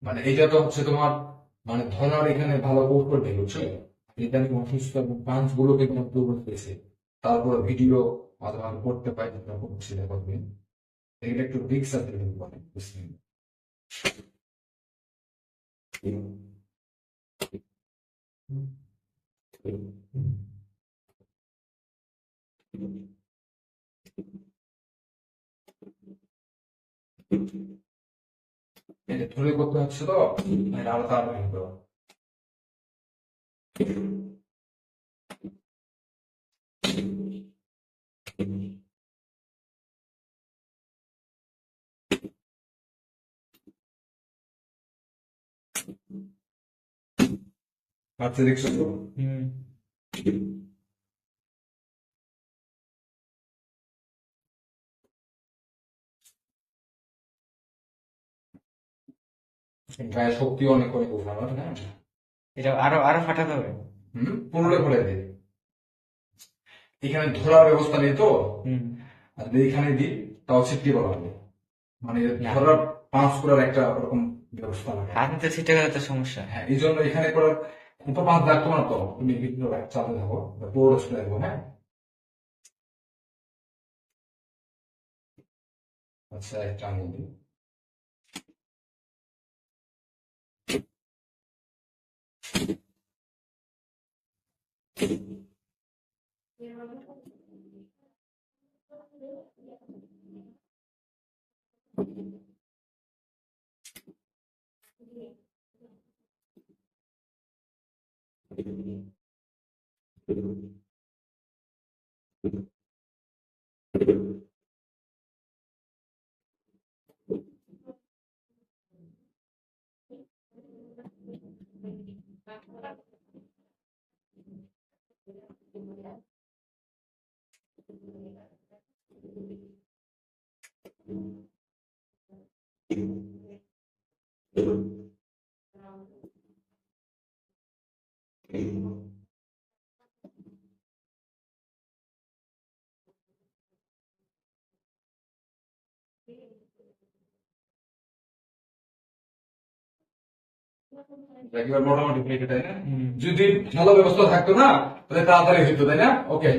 মানে এটা তো হচ্ছে তোমার মানে ধরার এখানে ভালো কৌশল নেই, বুঝছো? এটা আমি অসুস্থ এবং পাঞ্চ গুলোকে তোমার দুর্বল পেয়েছে। তারপর ভিডিও অথবা করতে পাই যেটা করছি দেখো তুমি, এটা একটু রিক্স আছে কিন্তু অনেক, বুঝলি? এটা ধরে করতে হচ্ছে তো, এটা আরো তাড়াতাড়ি করো। আচ্ছা দেখছো তো? হুম। গায়ে শক্তি অনেক অনেক উঠানো, হ্যাঁ। এটা আরো আরো ফাটাতে হবে। পুরোটা ভরে দিই। এখানে ধরার ব্যবস্থা নেই তো, হুম। আর যদি এখানে দিই তাও ছিটকে বলা হবে। মানে না, ধরার পাঁচ করার একটা ওরকম ব্যবস্থা লাগে। হাত নিতে ছিটে গেলে তো সমস্যা। হ্যাঁ, এই জন্য এখানে করার তো পাঁচ লাগতো না তো, তুমি বিভিন্ন চালতে থাকো, পুরো চলে আসবো, হ্যাঁ। আচ্ছা, একটা আঙুল দিই। একেবারে মোটামুটি প্লেটে, তাই না? হুম। যদি ভালো ব্যবস্থা থাকতো না তাহলে তাড়াতাড়ি হইতো, তাই না? ওকে।